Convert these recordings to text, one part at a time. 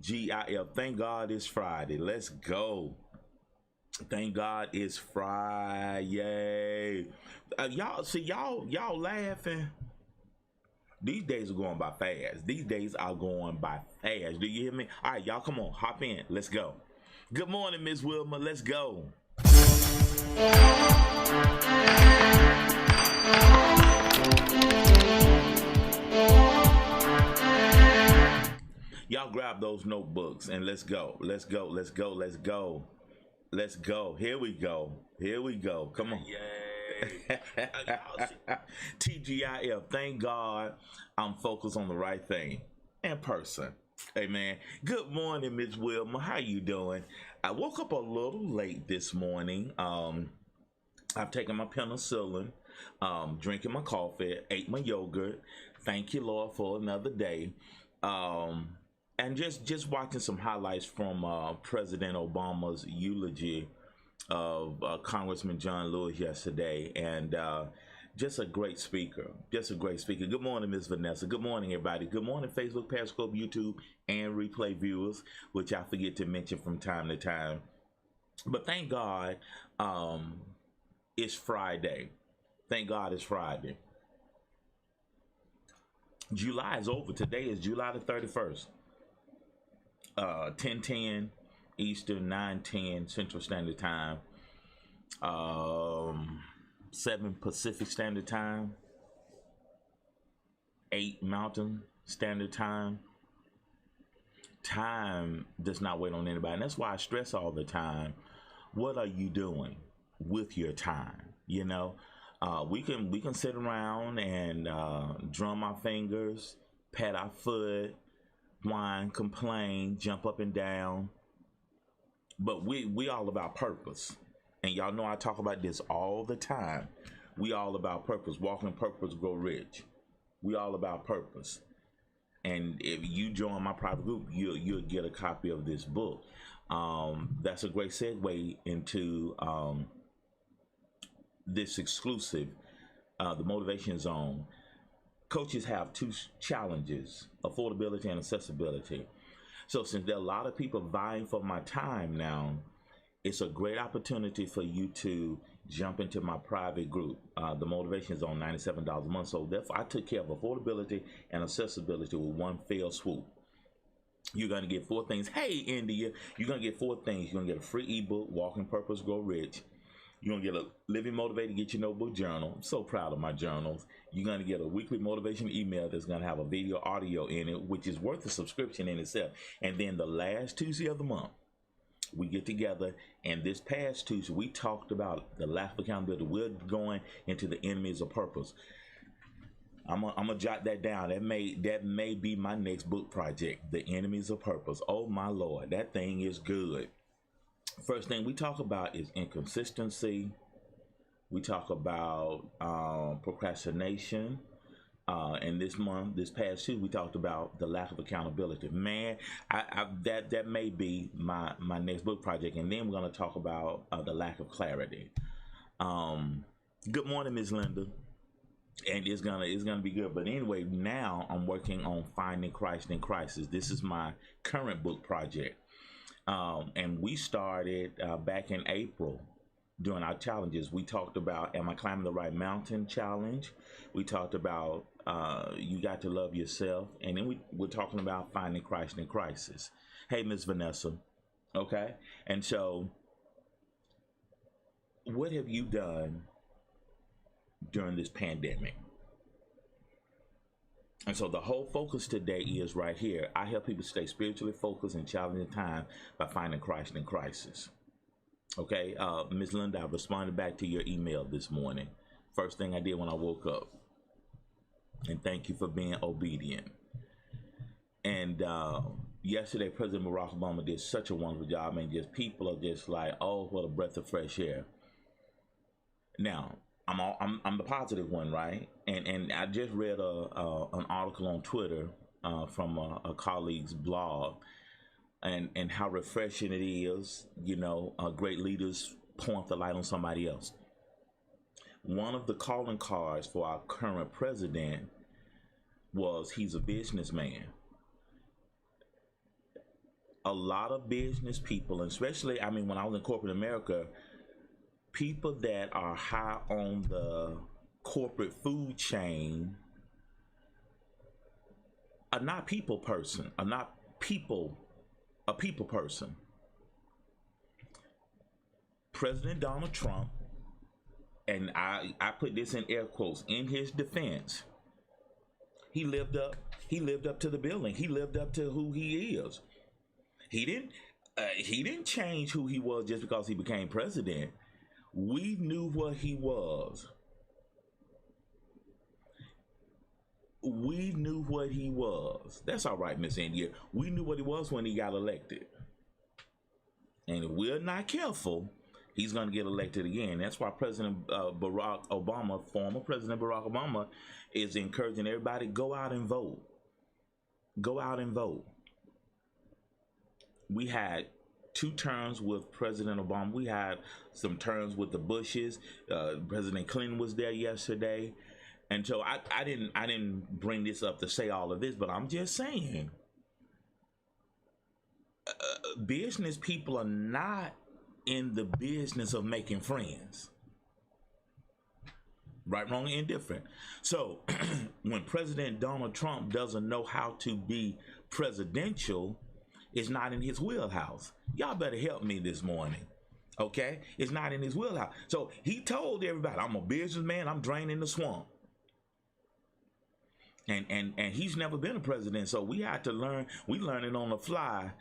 TGIF. Thank God it's Friday. Let's go. Thank God it's Friday. Y'all see y'all laughing. These days are going by fast. These days are going by fast. Do you hear me? All right, y'all, come on, hop in. Let's go. Good morning, Miss Wilma. Let's go. Y'all grab those notebooks and let's go. Let's go. Let's go. Let's go. Let's go. Here we go. Here we go. Come on. Yay. TGIF. Thank God I'm focused on the right thing in person. Amen. Good morning, Miss Wilma. How you doing? I woke up a little late this morning. I've taken my penicillin, drinking my coffee, ate my yogurt. Thank you, Lord, for another day. And just watching some highlights from President Obama's eulogy of Congressman John Lewis yesterday, and just a great speaker. Just a great speaker. Good morning, Miss Vanessa. Good morning, everybody. Good morning, Facebook, Periscope, YouTube, and replay viewers, which I forget to mention from time to time. But thank God it's Friday. Thank God it's Friday. July is over. Today is July the 31st. 10:10 Eastern, 9:10 Central Standard Time, 7 Pacific Standard Time, 8 Mountain Standard Time. Time does not wait on anybody, and that's why I stress all the time, what are you doing with your time? You know, we can sit around and drum our fingers, pat our foot, whine, complain, jump up and down, but we all about purpose. And y'all know I talk about this all the time. We all about purpose. Walking in purpose, grow rich. We all about purpose. And if you join my private group, you'll get a copy of this book. That's a great segue into this exclusive, the Motivation Zone. Coaches have 2 challenges: affordability and accessibility. So since there are a lot of people vying for my time now, it's a great opportunity for you to jump into my private group. The Motivation Zone, $97 a month. So therefore, I took care of affordability and accessibility with one fell swoop. You're going to get 4 things. Hey, India, you're going to get 4 things. You're going to get a free ebook, Walking Purpose, Grow Rich. You're going to get a Living Motivated, get your notebook journal. I'm so proud of my journals. You're going to get a weekly motivation email that's going to have a video audio in it, which is worth a subscription in itself. And then the last Tuesday of the month, we get together, and this past Tuesday, we talked about the lack of accountability. We're going into the enemies of purpose. I'm gonna jot that down. That may be my next book project, The Enemies of Purpose. Oh my Lord, that thing is good. First thing we talk about is inconsistency. We talk about procrastination. And this past Tuesday, we talked about the lack of accountability. Man, that may be my next book project. And then we're going to talk about the lack of clarity. Good morning, Ms. Linda. And it's gonna be good. But anyway, now I'm working on Finding Christ in Crisis. This is my current book project. And we started back in April during our challenges. We talked about Am I Climbing the Right Mountain challenge. We talked about You Got to Love Yourself. And then we're talking about Finding Christ in Crisis. Hey, Miss Vanessa. Okay. And so what have you done during this pandemic? And so the whole focus today is right here. I help people stay spiritually focused in challenging time by finding Christ in crisis. Okay, Ms. Linda, I responded back to your email this morning. First thing I did when I woke up. And thank you for being obedient. And yesterday, President Barack Obama did such a wonderful job. And just people are just like, oh, what a breath of fresh air. Now, I'm the positive one, right? And I just read an article on Twitter from a colleague's blog, and how refreshing it is. You know, great leaders point the light on somebody else. One of the calling cards for our current president was he's a businessman. a lot of business people, especially, I mean, when I was in corporate America, people that are high on the corporate food chain are not people person, are not people, a people person. President Donald Trump, and I put this in air quotes, in his defense, he lived up to the billing. He lived up to who he is. He didn't change who he was just because he became president. We knew what he was. We knew what he was. That's all right, Miss India. We knew what he was when he got elected. And if we're not careful, he's going to get elected again. That's why President Barack Obama, former President Barack Obama, is encouraging everybody, go out and vote. Go out and vote. We had 2 terms with President Obama. We had some terms with the Bushes. President Clinton was there yesterday. And so I didn't bring this up to say all of this, but I'm just saying, business people are not in the business of making friends. Right, wrong, indifferent. So when President Donald Trump doesn't know how to be presidential, it's not in his wheelhouse. Y'all better help me this morning. Okay? It's not in his wheelhouse. So he told everybody, I'm a businessman, I'm draining the swamp. And he's never been a president, so we had to learn. We learn it on the fly.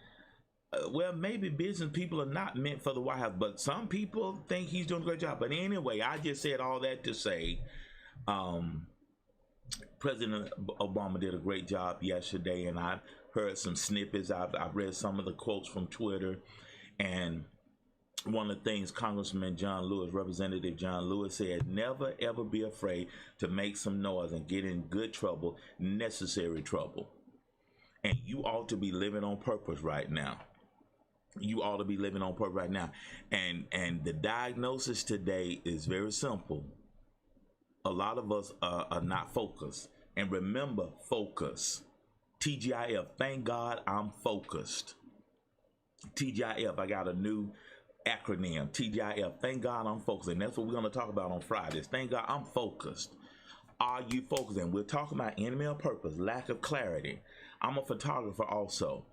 Well, maybe business people are not meant for the White House, but some people think he's doing a great job. But anyway, I just said all that to say, President Obama did a great job yesterday, and I heard some snippets. I've read some of the quotes from Twitter, and one of the things Congressman John Lewis, Representative John Lewis, said, never ever be afraid to make some noise and get in good trouble, necessary trouble. And you ought to be living on purpose right now. You ought to be living on purpose right now. And the diagnosis today is very simple. A lot of us are not focused. And remember, focus. TGIF, thank God I'm focused. TGIF, I got a new acronym, TGIF, thank God I'm focused. And that's what we're going to talk about on Fridays. Thank God I'm focused. Are you focused? And we're talking about enemy of purpose, lack of clarity. I'm a photographer also.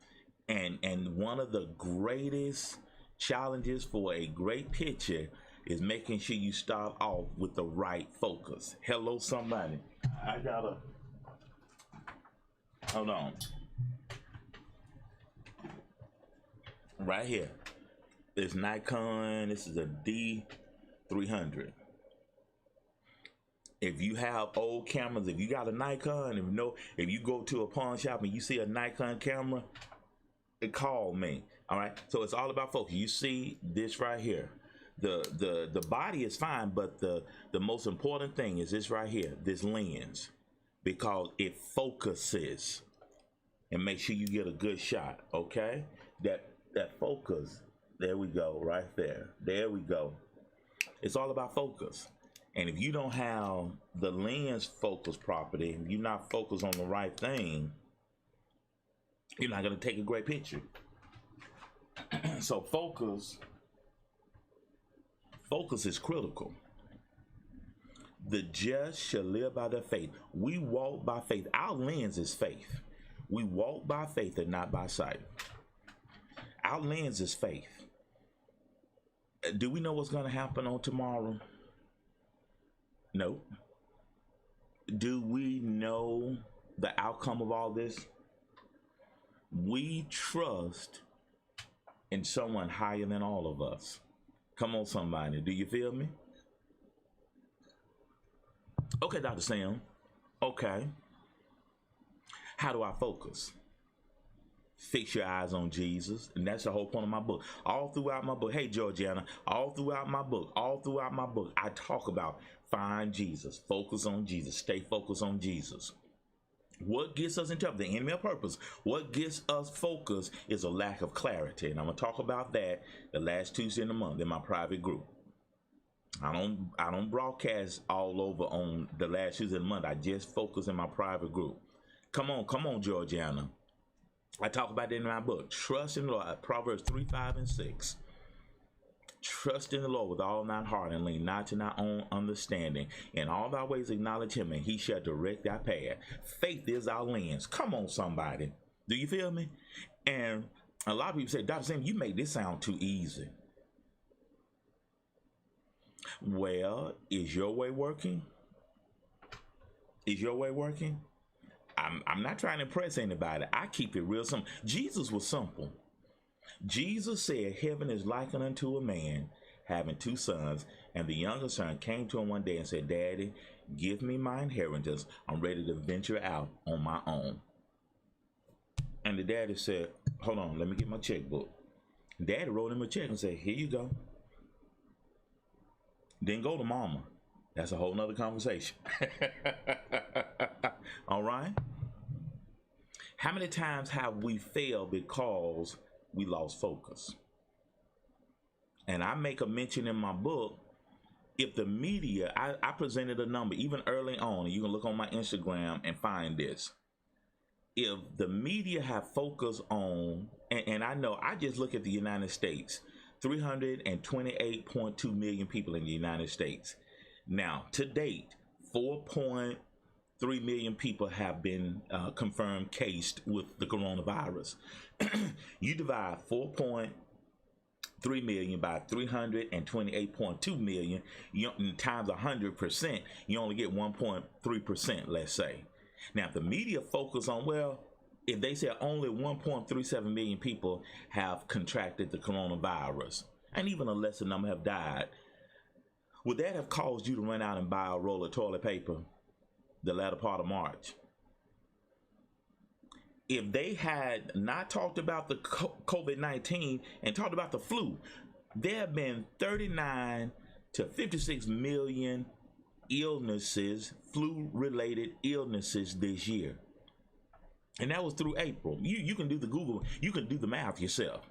And one of the greatest challenges for a great picture is making sure you start off with the right focus. Hello, somebody. I gotta, hold on. Right here. This Nikon, this is a D300. If you have old cameras, if you got a Nikon, if you go to a pawn shop and you see a Nikon camera, call me. All right. So it's all about focus. You see this right here. The body is fine, but the most important thing is this right here, this lens, because it focuses and make sure you get a good shot. Okay. That focus. There we go, right there. There we go. It's all about focus. And if you don't have the lens focus property, you're not focused on the right thing, you're not going to take a great picture. So focus is critical. The just shall live by their faith. We walk by faith. Our lens is faith. We walk by faith and not by sight. Our lens is faith. Do we know what's going to happen on tomorrow? No. Do we know the outcome of all this? We trust in someone higher than all of us. Come on, somebody. Do you feel me? Okay, Dr. Sam. Okay. How do I focus? Fix your eyes on Jesus. And that's the whole point of my book. All throughout my book. Hey, Georgiana. All throughout my book, I talk about find Jesus. Focus on Jesus. Stay focused on Jesus. What gets us in trouble? The enemy of purpose. What gets us focused is a lack of clarity. And I'm going to talk about that the last Tuesday in the month in my private group. I don't broadcast all over on the last Tuesday of the month. I just focus in my private group. Come on, Georgiana. I talk about it in my book. Trust in the Lord. Proverbs 3, 5, and 6. Trust in the Lord with all thine heart, and lean not to thy own understanding. In all thy ways acknowledge him, and he shall direct thy path. Faith is our lens. Come on, somebody. Do you feel me? And a lot of people say, Dr. Sam, you make this sound too easy. Well, is your way working? Is your way working? I'm not trying to impress anybody. I keep it real simple. Jesus was simple. Jesus said, heaven is likened unto a man having two sons, and the younger son came to him one day and said, Daddy, give me my inheritance. I'm ready to venture out on my own. And the daddy said, hold on, let me get my checkbook. Daddy wrote him a check and said, here you go. Then go to mama. That's a whole nother conversation. All right. How many times have we failed because we lost focus? And I make a mention in my book, if the media, I presented a number even early on, and you can look on my Instagram and find this. If the media have focused on, and I know, I just look at the United States, 328.2 million people in the United States. Now, to date, 4.3 million people have been confirmed cased with the coronavirus. You divide 4.3 million by 328.2 million, times 100%, you only get 1.3%, let's say. Now, if the media focus on, well, if they say only 1.37 million people have contracted the coronavirus, and even a lesser number have died, would that have caused you to run out and buy a roll of toilet paper the latter part of March? If they had not talked about the COVID-19 and talked about the flu, there have been 39 to 56 million illnesses, flu-related illnesses this year. And that was through April. You can do the Google, you can do the math yourself.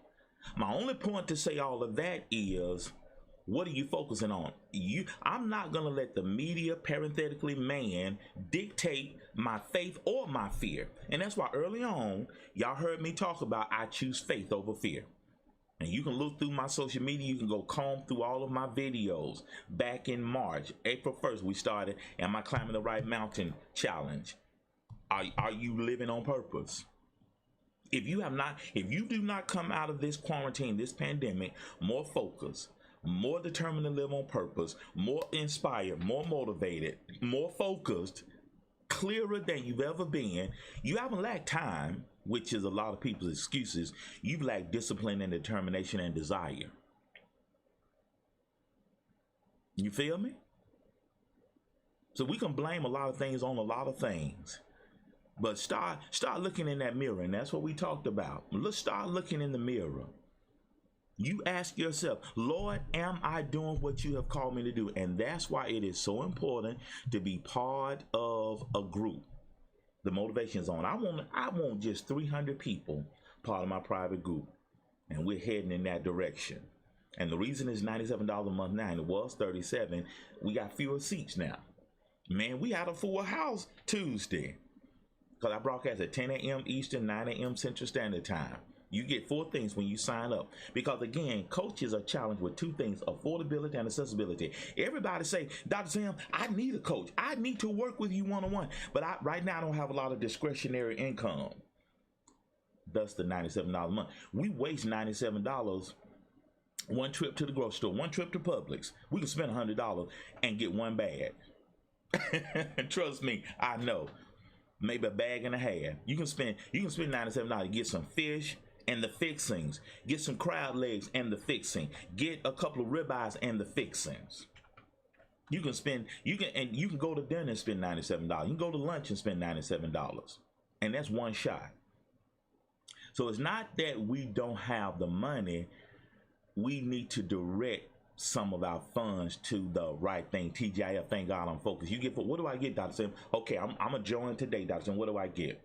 My only point to say all of that is, what are you focusing on? I'm not going to let the media, parenthetically man, dictate my faith or my fear. And that's why early on, y'all heard me talk about I choose faith over fear. And you can look through my social media. You can go comb through all of my videos. Back in March, April 1st, we started Am I Climbing the Right Mountain Challenge. Are you living on purpose? If you do not come out of this quarantine, this pandemic, more focused, more determined to live on purpose, more inspired, more motivated, more focused, clearer than you've ever been, you haven't lacked time, which is a lot of people's excuses. You've lacked discipline and determination and desire. You feel me? So we can blame a lot of things on a lot of things. But start looking in that mirror, and that's what we talked about. Let's start looking in the mirror. You ask yourself, Lord, am I doing what you have called me to do? And that's why it is so important to be part of a group. The Motivation Zone. I want just 300 people part of my private group, and we're heading in that direction. And the reason it's $97 a month now, and it was $37, we got fewer seats now. Man, we had a full house Tuesday, because I broadcast at 10 a.m. Eastern, 9 a.m. Central Standard Time. You get 4 things when you sign up. Because again, coaches are challenged with 2 things, affordability and accessibility. Everybody say, Dr. Sam, I need a coach. I need to work with you one-on-one. But right now I don't have a lot of discretionary income. Thus the $97 a month. We waste $97 one trip to the grocery store, one trip to Publix. We can spend $100 and get one bag. Trust me, I know. Maybe a bag and a half. You can spend $97 to get some fish and the fixings. Get some crab legs and the fixing. Get a couple of ribeyes and the fixings. You can go to dinner and spend $97. You can go to lunch and spend $97. And that's one shot. So it's not that we don't have the money. We need to direct some of our funds to the right thing. TGIF, thank God I'm focused. You get, what do I get, Dr. Sam? Okay, I'm going to join today, Dr. Sam. What do I get?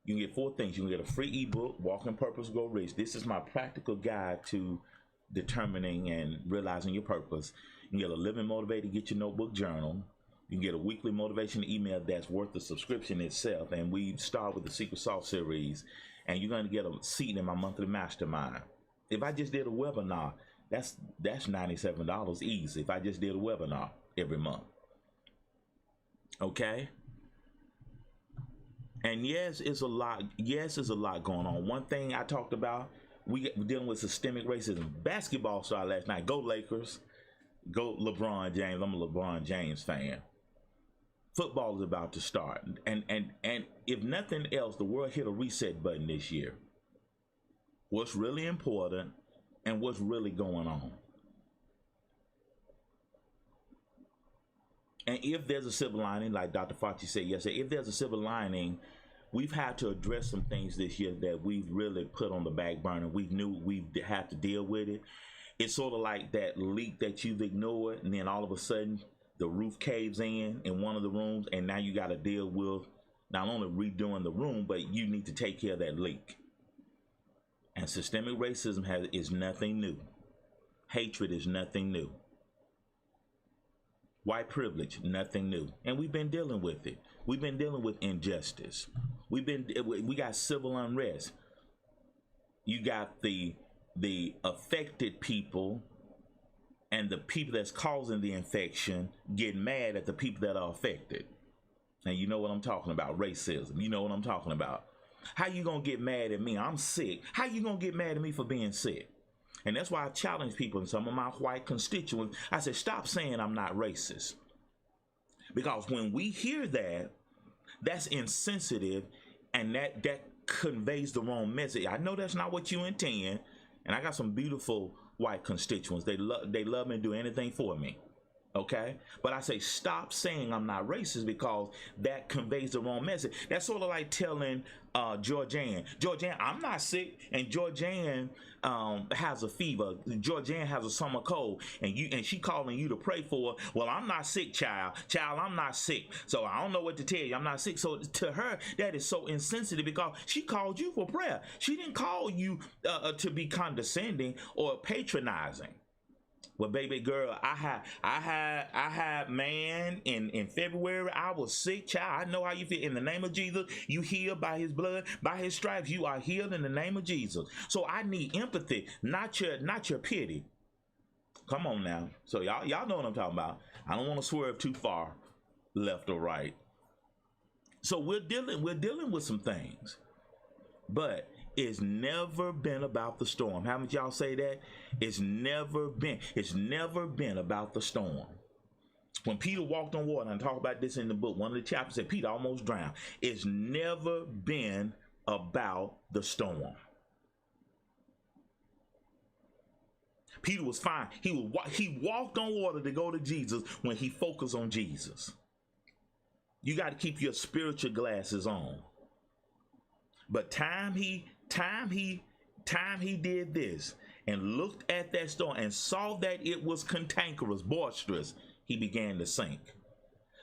You can get 4 things. You can get a free ebook, Walk in Purpose, Go Rich. This is my practical guide to determining and realizing your purpose. You can get a Living Motivated, Get Your Notebook Journal. You can get a weekly motivation email that's worth the subscription itself. And we start with the Secret Sauce series, and you're going to get a seat in my monthly mastermind. If I just did a webinar, that's $97 easy. If I just did a webinar every month. Okay. And yes, it's a lot. Yes, there's a lot going on. One thing I talked about, we're dealing with systemic racism. Basketball started last night. Go Lakers. Go LeBron James. I'm a LeBron James fan. Football is about to start. And if nothing else, the world hit a reset button this year. What's really important and what's really going on. And if there's a silver lining, like Dr. Fauci said yesterday, if there's a silver lining, we've had to address some things this year that we've really put on the back burner. We knew we had to deal with it. It's sort of like that leak that you've ignored, and then all of a sudden the roof caves in one of the rooms, and now you got to deal with not only redoing the room, but you need to take care of that leak. And systemic racism is nothing new. Hatred is nothing new. White privilege, nothing new. And we've been dealing with it. We've been dealing with injustice. We got civil unrest. You got the affected people and the people that's causing the infection get mad at the people that are affected. And you know what I'm talking about, racism. You know what I'm talking about. How you gonna get mad at me? I'm sick. How you gonna get mad at me for being sick? And that's why I challenge people and some of my white constituents. I said, stop saying I'm not racist. Because when we hear that, that's insensitive, and that conveys the wrong message. I know that's not what you intend, and I got some beautiful white constituents. They love me and do anything for me. Okay, but I say stop saying I'm not racist, because that conveys the wrong message. That's sort of like telling Georgianne, I'm not sick, and Georgianne has a fever. Georgianne has a summer cold, and she calling you to pray for her. Well, I'm not sick, child, I'm not sick, so I don't know what to tell you. I'm not sick. So to her, that is so insensitive, because she called you for prayer. She didn't call you to be condescending or patronizing. Well, baby girl, I had man in February. I was sick, child. I know how you feel. In the name of Jesus, you healed by his blood, by his stripes. You are healed in the name of Jesus. So I need empathy, not your pity. Come on now. So y'all know what I'm talking about. I don't want to swerve too far left or right. So we're dealing with some things, but it's never been about the storm. Haven't y'all say that? It's never been about the storm. When Peter walked on water, and I talk about this in the book, one of the chapters said Peter almost drowned. It's never been about the storm. Peter was fine. He walked on water to go to Jesus when he focused on Jesus. You got to keep your spiritual glasses on. But time he did this and looked at that storm and saw that it was cantankerous, boisterous, he began to sink.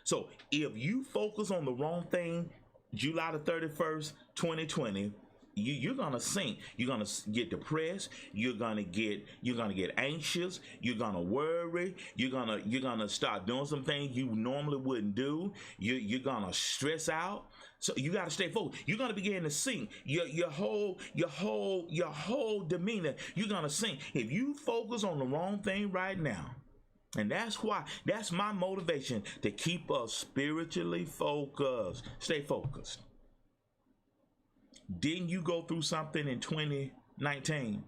So if you focus on the wrong thing, July the 31st, 2020, you're gonna sink. You're gonna get depressed. You're gonna get anxious. You're gonna worry. You're gonna start doing some things you normally wouldn't do. You're gonna stress out. So you got to stay focused. You're gonna begin to sink. Your whole demeanor. You're gonna sink if you focus on the wrong thing right now. And that's my motivation, to keep us spiritually focused. Stay focused. Didn't you go through something in 2019?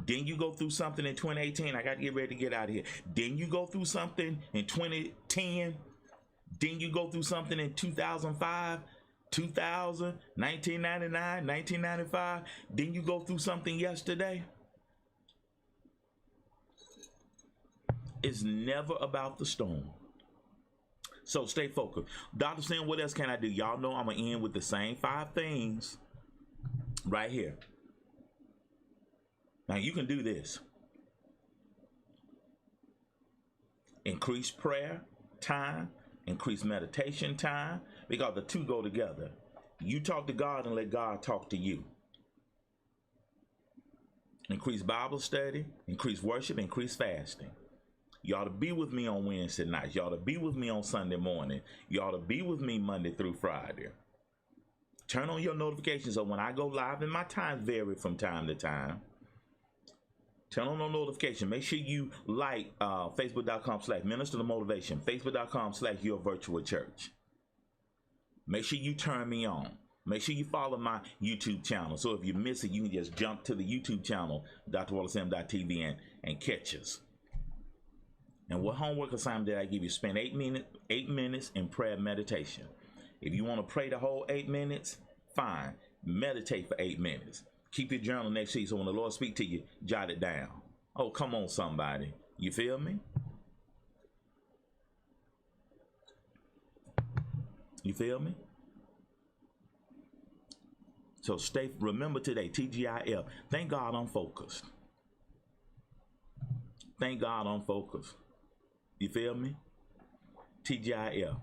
Didn't you go through something in 2018? I got to get ready to get out of here. Didn't you go through something in 2010? Didn't you go through something in 2005, 2000, 1999, 1995? Didn't you go through something yesterday? It's never about the storm. So stay focused. Dr. Sin, what else can I do? Y'all know I'm going to end with the same 5 things right here. Now you can do this. Increase prayer time, increase meditation time, because the two go together. You talk to God and let God talk to you. Increase Bible study, increase worship, increase fasting. You ought to be with me on Wednesday nights. You ought to be with me on Sunday morning. You ought to be with me Monday through Friday. Turn on your notifications so when I go live, and my times vary from time to time. Turn on the notification. Make sure you like Facebook.com/Minister of Motivation, Facebook.com/Your Virtual Church. Make sure you turn me on. Make sure you follow my YouTube channel. So if you miss it, you can just jump to the YouTube channel, drwallaceM.tv, and catch us. And what homework assignment did I give you? Spend 8 minutes in prayer meditation. If you want to pray the whole 8 minutes, fine. Meditate for 8 minutes. Keep your journal next to you so when the Lord speaks to you, jot it down. Oh, come on, somebody. You feel me? You feel me? So remember today, TGIF. Thank God I'm focused. Thank God I'm focused. You feel me? TGIF.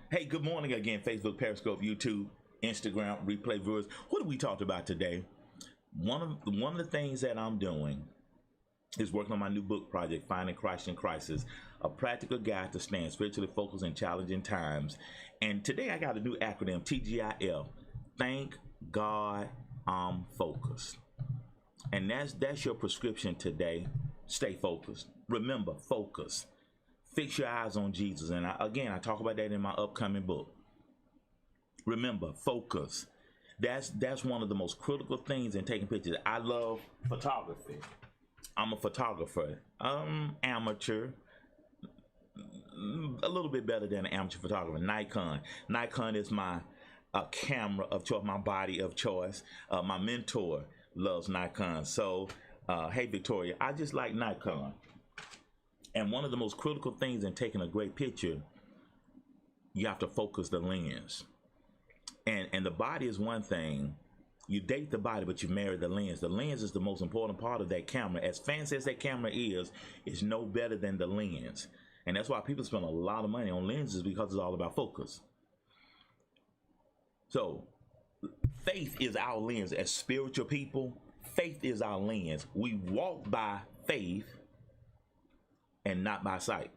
Hey, good morning again, Facebook, Periscope, YouTube, Instagram, replay viewers. What have we talked about today? One of the things that I'm doing is working on my new book project, Finding Christ in Crisis, a practical guide to staying spiritually focused in challenging times. And today I got a new acronym, TGIF. Thank God I'm focused. And that's your prescription today. Stay focused. Remember, focus. Fix your eyes on Jesus. And I talk about that in my upcoming book. Remember, focus. That's one of the most critical things in taking pictures. I love photography. I'm a photographer. Amateur. A little bit better than an amateur photographer. Nikon is my camera of choice, my body of choice. My mentor loves Nikon. So, hey, Victoria, I just like Nikon. And one of the most critical things in taking a great picture, you have to focus the lens. And the body is one thing. You date the body, but you marry the lens. The lens is the most important part of that camera. As fancy as that camera is, it's no better than the lens. And that's why people spend a lot of money on lenses, because it's all about focus. So, faith is our lens. As spiritual people, faith is our lens. We walk by faith and not by sight.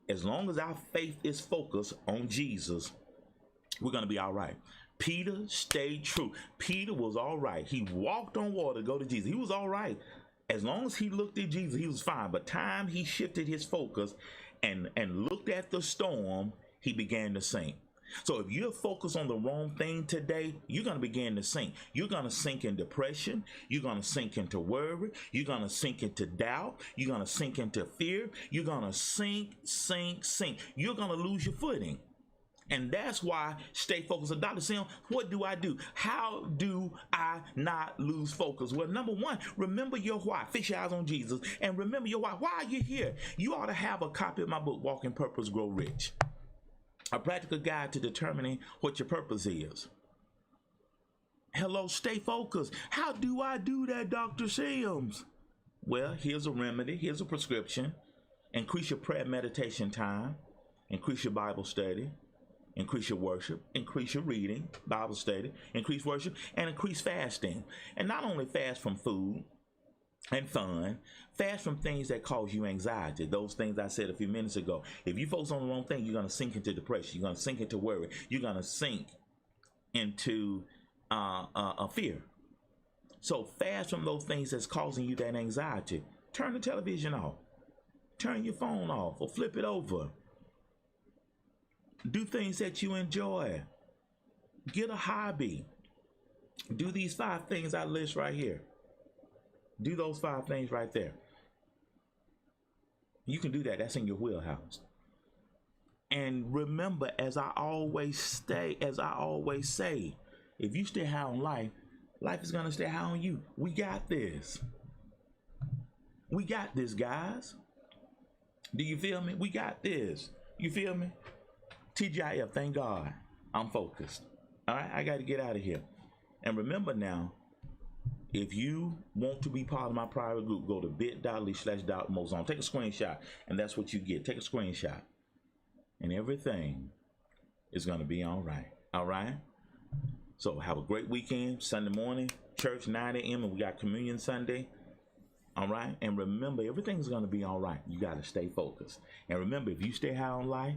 As long as our faith is focused on Jesus, we're going to be all right. Peter stayed true. Peter was all right. He walked on water to go to Jesus. He was all right. As long as he looked at Jesus, he was fine. But time he shifted his focus and looked at the storm, he began to sink. So if you're focused on the wrong thing today, you're going to begin to sink. You're going to sink in depression. You're going to sink into worry. You're going to sink into doubt. You're going to sink into fear. You're going to sink. You're going to lose your footing. And that's why stay focused. So Dr. Sim, what do I do? How do I not lose focus? Well, number one, remember your why. Fix your eyes on Jesus. And remember your why. Why are you here? You ought to have a copy of my book, Walk in Purpose, Grow Rich. A practical guide to determining what your purpose is. Hello, stay focused. How do I do that, Dr. Sims? Well, here's a remedy. Here's a prescription. Increase your prayer meditation time. Increase your Bible study. Increase your worship. Increase your reading, Bible study. Increase worship. And increase fasting. And not only fast from food and fun, fast from things that cause you anxiety. Those things I said a few minutes ago. If you focus on the wrong thing, you're going to sink into depression. You're going to sink into worry. You're going to sink into fear. So fast from those things that's causing you that anxiety. Turn the television off. Turn your phone off or flip it over. Do things that you enjoy. Get a hobby. Do these 5 things I list right here. Do those 5 things right there. You can do that. That's in your wheelhouse. And remember, as I always say, if you stay high on life, life is going to stay high on you. We got this. We got this, guys. Do you feel me? We got this. You feel me? TGIF, thank God I'm focused. All right, I got to get out of here. And remember now, if you want to be part of my private group, go to bit.ly/DrMozon. Take a screenshot, and that's what you get. Take a screenshot, and everything is going to be all right. All right? So have a great weekend. Sunday morning, church, 9 a.m., and we got Communion Sunday. All right. And remember, everything's going to be all right. You got to stay focused. And remember, if you stay high on life,